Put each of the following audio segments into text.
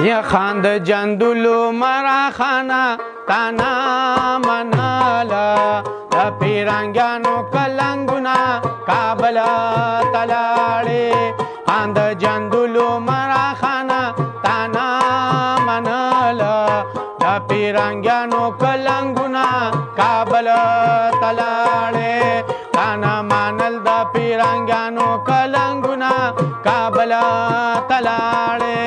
یا خان د جندلو مراخانه تانا منالا د پیرنګانو کلنګونه کابل تلاړې خان د جندلو مراخانه تانا منالا د پیرنګانو کلنګونه کابل تلاړې تانا منل د پیرنګانو کلنګونه کابل تلاړې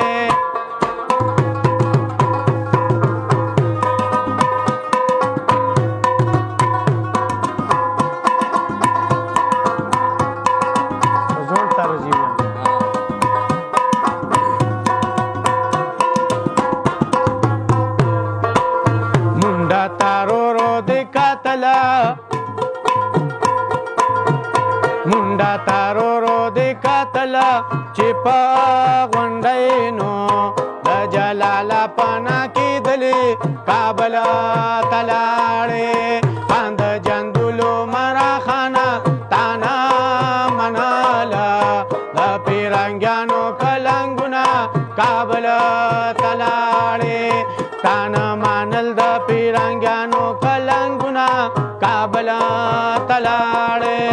منډه تارورو د کتله چې په غونډینو د جلال پنا کېدلې کابل تلاړې خان د جندلو مراخانه تانا مناله د پیرنګانو کلنګونه کابل تلاړې تانا منل د پیرنګانو کلنګونه کابل تلاړې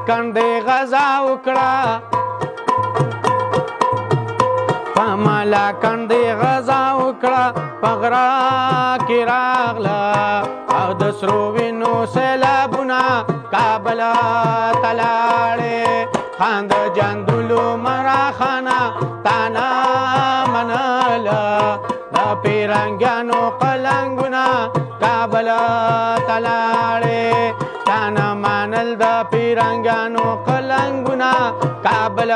کندې غزا وکړه پمالا کندې غزا وکړه پغرا کې راغله او د سرو وینو سیلابونه کابل تلاړې خان د جندلو مراخانه تانا مناله د پیرنګانو قلنګونه کابل تلاړې تانا منل د پیرنګانو قلنګونه کابل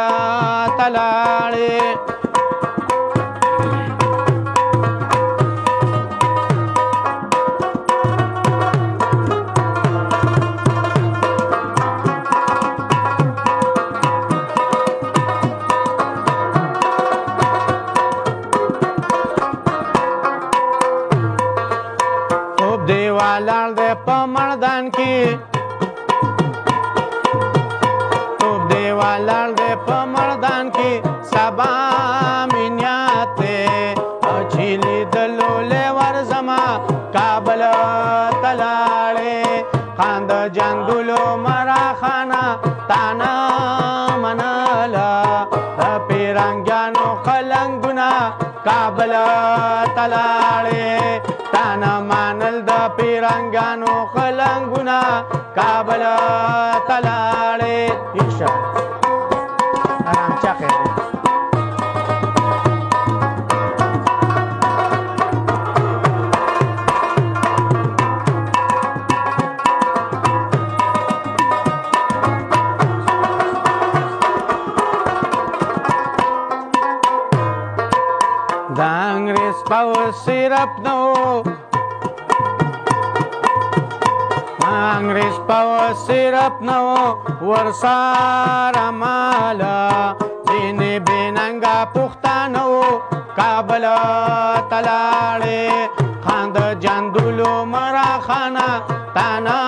تلاړې خوب دیوالان د په مردان کې والار دے پا مردان کی سبا مینیاتے او چیلی دلو لے ورزما کابل تلاڑے خان د جندلو مراخانه تانا منالا د پیرنګانو قلنګونه کابل تلاړې تانا منل د پیرنګانو قلنګونه کابل تلاړې یکشا آرام چا خیر دا انګریز پاو سیرپ نو انګریز پاو سیرپ نو ورساره مالا ځینې بېننګه پښتانه کابل تلاړې خان د جندلو مراخانه تانا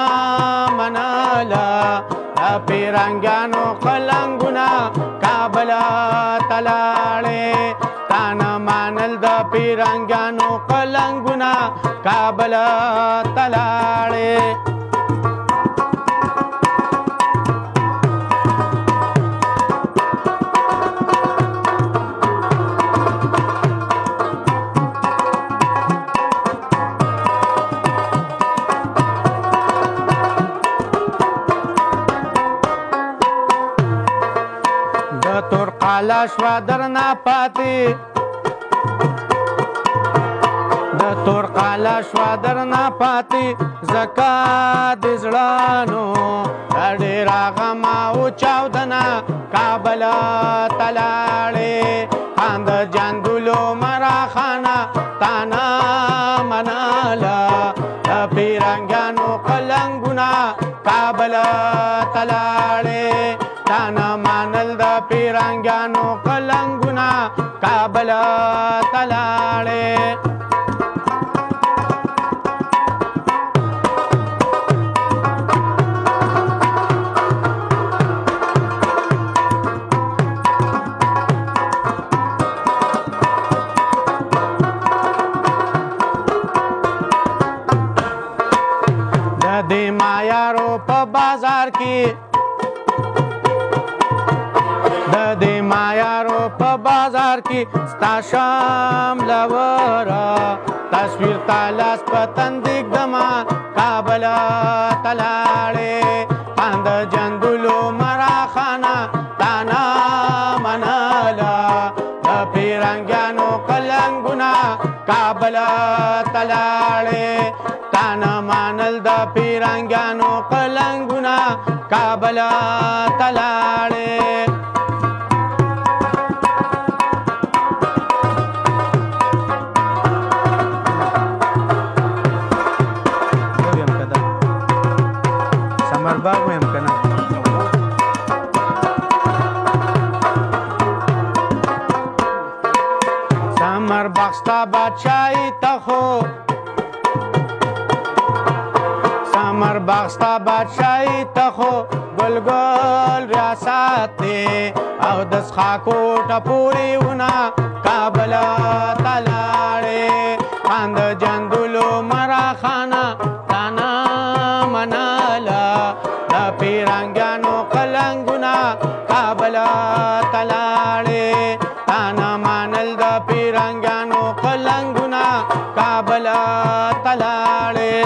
مناله د پیرنګانو قلنګونه کابل تلاړې تانا منل د پیرنګانو قلنګونه کابل تلاړې تور قالا شوا درنا پاتی د تور قالا شوا درنا پاتی زکا د زړانو ډېر غما او چاودنا کابل تلاړې خان د جندلو مراخانه تانا مناله د پیرنګانو قلنګونه کابل تلاړې تانا من پیرانګانو قلنګونه کابل تلاړې د مایارو په بازار کې د مایارو په بازار کې ستا شام لورا تصویر تالاس په تندګ دما کابل تلاړې پاند جندلو مراخانه تانا منالا د پیرانګانو قلنګونه کابل تلاړې تانا مانل د پیرانګانو قلنګونه کابل تلاړې سمر باغ ویم کنه سمر باغ ستا بادشاہی تخو سمر باغ ستا بادشاہی تخو گل گل ریاست دی او دس خاکوټه پورې ونه کابل تلاړې پاند جندلو مراخانه تانا منالا د پیرانګانو قلنګونه کابل تلاړې تانا منل د پیرانګانو قلنګونه کابل تلاړې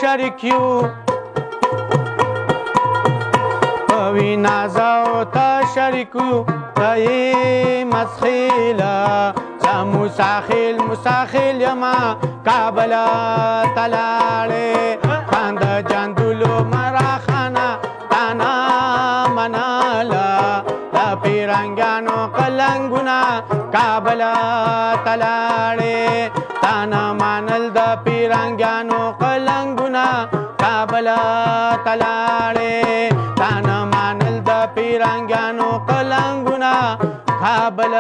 شریکیو پوینا زاو تا شریکو تای مسخیلا سامو ساخیل مساخیل یما کابل تلاړې پاند جندلو مراخانه تانا منالا د پیرانګانو قلنګونه کابل تلاړې تانا منل د پیرانګانو قلنګونه کابل تلاړې تانا منل د پیرانګانو قلنګونه کابل